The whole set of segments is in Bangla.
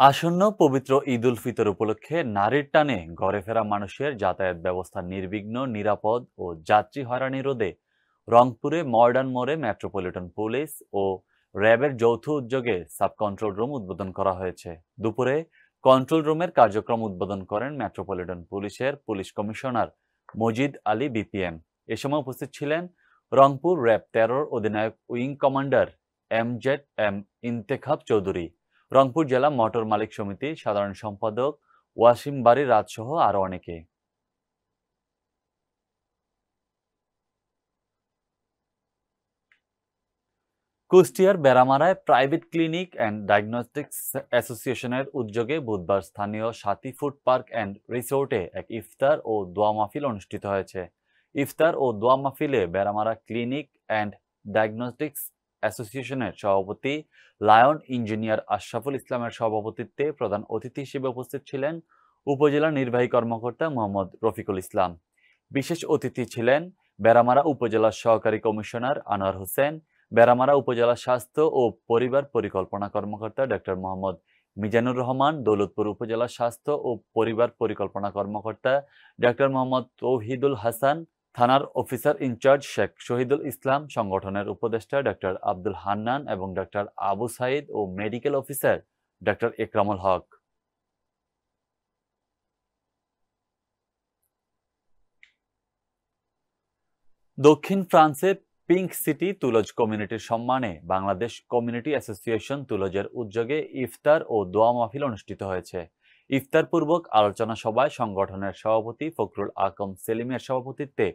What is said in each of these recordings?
আসন্ন পবিত্র ঈদ উল ফিতর উপলক্ষে নারীর টানে ঘরে ফেরা মানুষের যাতায়াত ব্যবস্থা নির্বিঘ্ন, নিরাপদ ও যাত্রী হয়রানি রোধে রংপুরে মডার্ন মোড়ে মেট্রোপলিটন পুলিশ ও র্যাবের যৌথ উদ্যোগে সাব কন্ট্রোল রুম উদ্বোধন করা হয়েছে। দুপুরে কন্ট্রোল রুমের কার্যক্রম উদ্বোধন করেন মেট্রোপলিটন পুলিশের police commissioner Majid Ali BPM. এ সময় উপস্থিত ছিলেন রংপুর র্যাব ১৩ অধিনায়ক wing commander MZ M Intekhab Chowdhury, Rangpur জেলা মোটর মালিক সমিতির সাধারণ সম্পাদক ওয়াসিম বারী রাজসহ আরো অনেকে। কুষ্টিয়ার বেড়ামারায় প্রাইভেট ক্লিনিক অ্যান্ড ডায়াগনস্টিক্স অ্যাসোসিয়েশনের উদ্যোগে বুধবার স্থানীয় সাথী ফুড পার্ক অ্যান্ড রিসোর্টে এক ইফতার ও দোয়া মাহফিল অনুষ্ঠিত হয়েছে। ইফতার ও দোয়া মাহফিলে বেড়ামারা ক্লিনিক অ্যান্ড ডায়াগনস্টিক্স অ্যাসোসিয়েশনের সভাপতি লায়ন ইঞ্জিনিয়ার আশরাফুল ইসলামের সভাপতিত্বে প্রধান অতিথি হিসেবে উপস্থিত ছিলেন উপজেলা নির্বাহী কর্মকর্তা মোহাম্মদ রফিকুল ইসলাম। বিশেষ অতিথি ছিলেন বেড়ামারা উপজেলার সহকারী কমিশনার আনোয়ার হোসেন, বেড়ামারা উপজেলা স্বাস্থ্য ও পরিবার পরিকল্পনা কর্মকর্তা ডক্টর মোহাম্মদ মিজানুর রহমান, দৌলতপুর উপজেলা স্বাস্থ্য ও পরিবার পরিকল্পনা কর্মকর্তা ডক্টর মোহাম্মদ তৌহিদুল হাসান, থানার অফিসার ইনচার্জ শেখ শহীদুল ইসলাম, সংগঠনের উপদেষ্টা ডক্টর আব্দুল হান্নান এবং ডক্টর আবু সাইদ ও medical officer doctor Ekramul Haque. দক্ষিণ ফ্রান্সে পিঙ্ক সিটি তুলজ কমিউনিটির সম্মানে বাংলাদেশ কমিউনিটি অ্যাসোসিয়েশন তুলজের উদ্যোগে ইফতার ও দোয়া মাহফিল অনুষ্ঠিত হয়েছে। ইফতার পূর্বক আলোচনা সভায় সংগঠনের সভাপতি ফখরুল আকম সেলিমের সভাপতিত্বে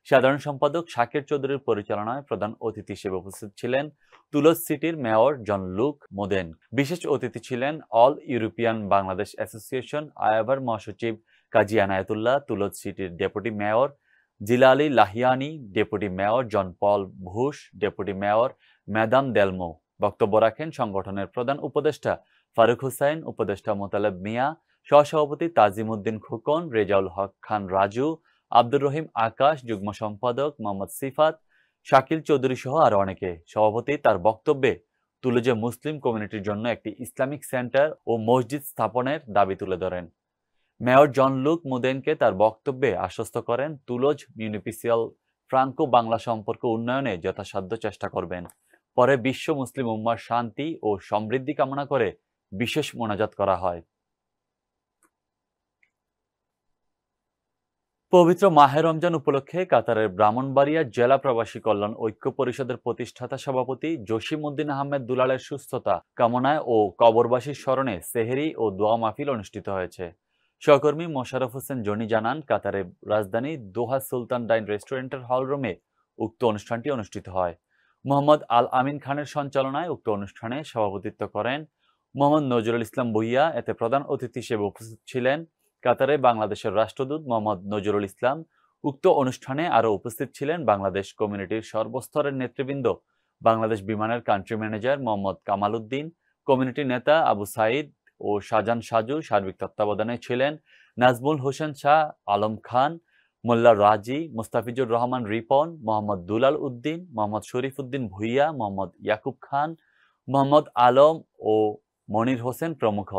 সাধারণ সম্পাদক শাকির চৌধুরীর পরিচালনায় প্রধান অতিথি হিসেবে উপস্থিত ছিলেন তুলজ সিটির মেয়র জন লুক মোদেন। বিশেষ অতিথি ছিলেন অল ইউরোপিয়ান বাংলাদেশ অ্যাসোসিয়েশন আয়াভার মহাসচিব কাজী আনায়াতুল্লাহ, তুলজ সিটির deputy mayor Jilali Lahiyani, deputy mayor John Paul Ghosh, deputy mayor madam Delmo. বক্তব্য রাখেন সংগঠনের প্রধান উপদেষ্টা ফারুক হোসাইন, উপদেষ্টা মোতালেব মিয়া, সহসভাপতি তাজিম উদ্দিন খোকন, রেজাউল হক খান রাজু, আব্দুর রহিম আকাশ, যুগ্ম সম্পাদক মোহাম্মদ সিফাত, শাকিল চৌধুরী সহ আরো অনেকে। সভাপতি তার বক্তব্যে তুলজে মুসলিম কমিউনিটির জন্য একটি ইসলামিক সেন্টার ও মসজিদ স্থাপনের দাবি তুলে ধরেন। মেয়র জন লুক মুদেনকে তার বক্তব্যে আশ্বস্ত করেন তুলজ মিউনিসিপ্যাল ফ্রাঙ্কো বাংলা সম্পর্ক উন্নয়নে যথাসাধ্য চেষ্টা করবেন। পরে বিশ্ব মুসলিম উম্মার শান্তি ও সমৃদ্ধি কামনা করে বিশেষ মোনাজাত করা হয়। পবিত্র মাহে রমজান উপলক্ষে কাতারের ব্রাহ্মণবাড়িয়া জেলা প্রবাসী কল্যাণ ঐক্য পরিষদের প্রতিষ্ঠাতা সভাপতি জসিম উদ্দিন আহমেদ দুলালের সুস্থতা কামনায় ও কবরবাসীর স্মরণে সেহরি ও দোয়া মাহফিল অনুষ্ঠিত হয়েছে। সহকর্মী মোশাররফ হোসেন জনি জানান, কাতারের রাজধানী দোহা সুলতান ডাইন রেস্টুরেন্টের হলরুমে উক্ত অনুষ্ঠানটি অনুষ্ঠিত হয়। মোহাম্মদ আল আমিন খানের সঞ্চালনায় উক্ত অনুষ্ঠানে সভাপতিত্ব করেন মোহাম্মদ নজরুল ইসলাম ভুইয়া। এতে প্রধান অতিথি হিসেবে উপস্থিত ছিলেন কাতারে বাংলাদেশের রাষ্ট্রদূত মোহাম্মদ নজরুল ইসলাম। উক্ত অনুষ্ঠানে আরও উপস্থিত ছিলেন বাংলাদেশ কমিউনিটির সর্বস্তরের নেতৃবৃন্দ, বাংলাদেশ বিমানের country manager Mohammad Kamal Uddin, community নেতা আবু সাইদ ও শাহজান সাজু। সার্বিক তত্ত্বাবধানে ছিলেন নাজমুল হোসেন শাহ, আলম খান, মোল্লা রাজি, মুস্তাফিজুর রহমান রিপন, মোহাম্মদ দুলাল উদ্দিন, মোহাম্মদ শরীফ উদ্দিন ভুইয়া, মোহাম্মদ ইয়াকুব খান, মোহাম্মদ আলম ও মনির হোসেন প্রমুখ।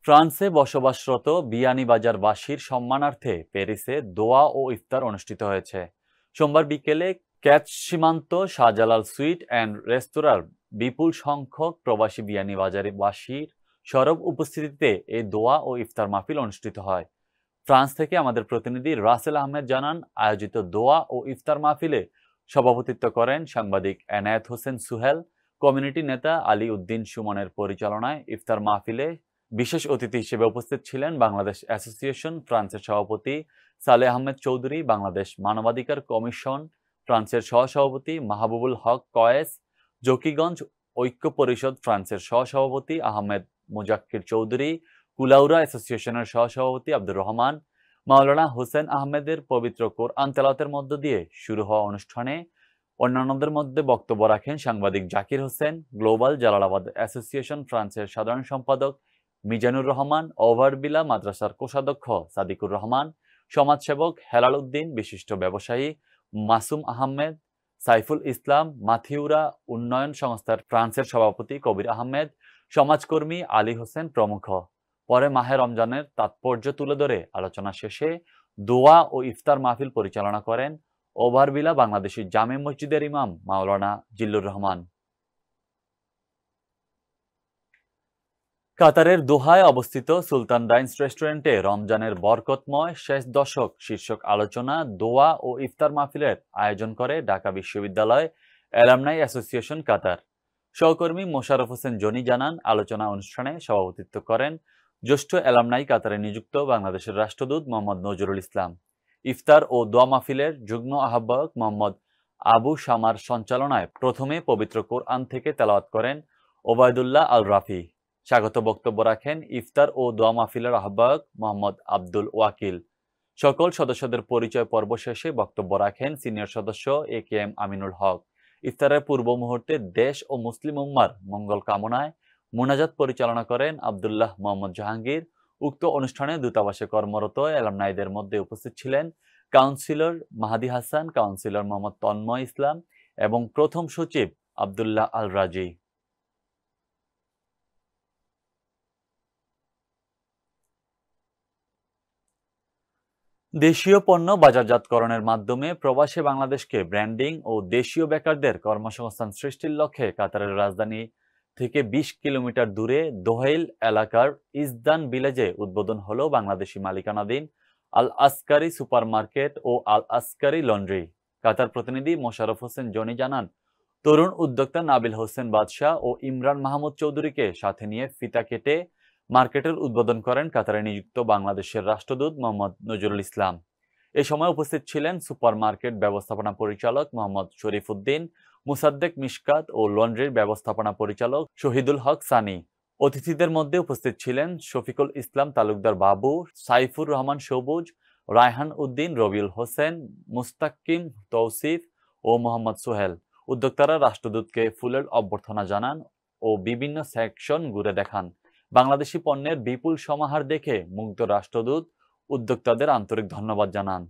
ফ্রান্সে বসবাসরত বিয়ানীবাজারবাসীর সম্মানার্থে প্যারিসে দোয়া ও ইফতার অনুষ্ঠিত হয়েছে। সোমবার বিকেলে ক্যাচ সীমান্ত শাহজালাল সুইট অ্যান্ড রেস্তোরাঁর বিপুল সংখ্যক প্রবাসী বিয়ানীবাজারবাসীর সরব উপস্থিতিতে এই দোয়া ও ইফতার মাহফিল অনুষ্ঠিত হয়। ফ্রান্স থেকে আমাদের প্রতিনিধি রাসেল আহমেদ জানান, আয়োজিত দোয়া ও ইফতার মাহফিলে সভাপতিত্ব করেন সাংবাদিক এনায়েত হোসেন সুহেল। কমিউনিটি নেতা আলী উদ্দিন সুমনের পরিচালনায় ইফতার মাহফিলে বিশেষ অতিথি হিসেবে উপস্থিত ছিলেন বাংলাদেশ অ্যাসোসিয়েশন ফ্রান্সের সভাপতি সালেহ আহমেদ চৌধুরী, বাংলাদেশ মানবাধিকার কমিশন ফ্রান্সের সহসভাপতি মাহবুবুল হক কয়েস, জকিগঞ্জ ঐক্য পরিষদ ফ্রান্সের সহসভাপতি আহমেদ মুজাক্কির চৌধুরী, কুলাউড়া অ্যাসোসিয়েশনের সহসভাপতি আব্দুর রহমান। মাওলানা হোসেন আহমেদের পবিত্র কোরআন তেলাওয়াতের মধ্য দিয়ে শুরু হওয়া অনুষ্ঠানে অন্যান্যদের মধ্যে বক্তব্য রাখেন সাংবাদিক জাকির হোসেন, গ্লোবাল জালালাবাদ অ্যাসোসিয়েশন ফ্রান্সের সাধারণ সম্পাদক মিজানুর রহমান, ওভারবিলা মাদ্রাসার কোষাধ্যক্ষ সাদিকুর রহমান, সমাজসেবক হেলাল উদ্দিন, বিশিষ্ট ব্যবসায়ী মাসুম আহমেদ, সাইফুল ইসলাম, মাথিউরা উন্নয়ন সংস্থার ফ্রান্সের সভাপতি কবির আহমেদ, সমাজকর্মী আলী হোসেন প্রমুখ। পরে মাহে রমজানের তাৎপর্য তুলে ধরে আলোচনা শেষে দোয়া ও ইফতার মাহফিল পরিচালনা করেন ওভারভিলা বাংলাদেশি জামে মসজিদের ইমাম মাওলানা জিল্লুর রহমান। কাতারের দোহায় অবস্থিত সুলতান ডাইন্স রেস্টুরেন্টে রমজানের বরকতময় শেষ দশক শীর্ষক আলোচনা, দোয়া ও ইফতার মাহফিলের আয়োজন করে ঢাকা বিশ্ববিদ্যালয় অ্যালামনাই অ্যাসোসিয়েশন কাতার। সহকর্মী মোশাররফ হোসেন জনি জানান, আলোচনা অনুষ্ঠানে সভাপতিত্ব করেন জ্যেষ্ঠ অ্যালামনাই কাতারে নিযুক্ত বাংলাদেশের রাষ্ট্রদূত মোহাম্মদ নজরুল ইসলাম। ইফতার ও দোয়া মাহফিলের যুগ্ম আহ্বায়ক মোহাম্মদ আবু শামার সঞ্চালনায় প্রথমে পবিত্র কোরআন থেকে তেলাওয়াত করেন ওবায়দুল্লাহ আল রাফি। স্বাগত বক্তব্য রাখেন ইফতার ও দোয়া মাহফিলের আহ্বায়ক মোহাম্মদ আব্দুল ওয়াকিল। সকল সদস্যদের পরিচয় পর্ব শেষে বক্তব্য রাখেন সিনিয়র সদস্য AKM আমিনুল হক। ইফতারের পূর্ব মুহূর্তে দেশ ও মুসলিম উম্মার মঙ্গল কামনায় মোনাজাত পরিচালনা করেন আব্দুল্লাহ মোহাম্মদ জাহাঙ্গীর। উক্ত অনুষ্ঠানে দূতাবাসে কর্মরত অ্যালামনাইদের মধ্যে উপস্থিত ছিলেন কাউন্সিলর মাহাদি হাসান, কাউন্সিলর মোহাম্মদ তন্ময় ইসলাম এবং প্রথম সচিব আব্দুল্লাহ আল রাজি। দেশীয় পণ্য বাজারজাতকরণের মাধ্যমে প্রবাসী বাংলাদেশকে ব্র্যান্ডিং ও দেশীয় বেকারদের কর্মসংস্থান সৃষ্টির লক্ষ্যে কাতারের রাজধানী থেকে ২০ কিলোমিটার দূরে দোহাইল এলাকার ইজদান ভিলেজে উদ্বোধন হলো বাংলাদেশি মালিকানাধীন আল আসকারি সুপারমার্কেট ও আল আসকারি লন্ড্রি। কাতার প্রতিনিধি মোশাররফ হোসেন জনি জানান, তরুণ উদ্যোক্তা নাবিল হোসেন বাদশাহ ও ইমরান মাহমুদ চৌধুরীকে সাথে নিয়ে ফিতা কেটে মার্কেটের উদ্বোধন করেন কাতারে নিযুক্ত বাংলাদেশের রাষ্ট্রদূত মোহাম্মদ নজরুল ইসলাম। এ সময় উপস্থিত ছিলেন সুপারমার্কেট ব্যবস্থাপনা পরিচালক মোহাম্মদ শরীফ উদ্দিন, মুসাদ্দেক মিশকাত ও লন্ড্রির ব্যবস্থাপনা পরিচালক শহীদুল হক সানি। অতিথিদের মধ্যে উপস্থিত ছিলেন শফিকুল ইসলাম তালুকদার বাবু, সাইফুর রহমান সবুজ, রায়হান উদ্দিন, রবিউল হোসেন, মুস্তাকিম, তৌসিফ ও মোহাম্মদ সোহেল। উদ্যোক্তারা রাষ্ট্রদূতকে ফুলের অভ্যর্থনা জানান ও বিভিন্ন সেকশন ঘুরে দেখান। বাংলাদেশি পণ্যের বিপুল সমাহার দেখে মুগ্ধ রাষ্ট্রদূত উদ্যোক্তাদের আন্তরিক ধন্যবাদ জানান।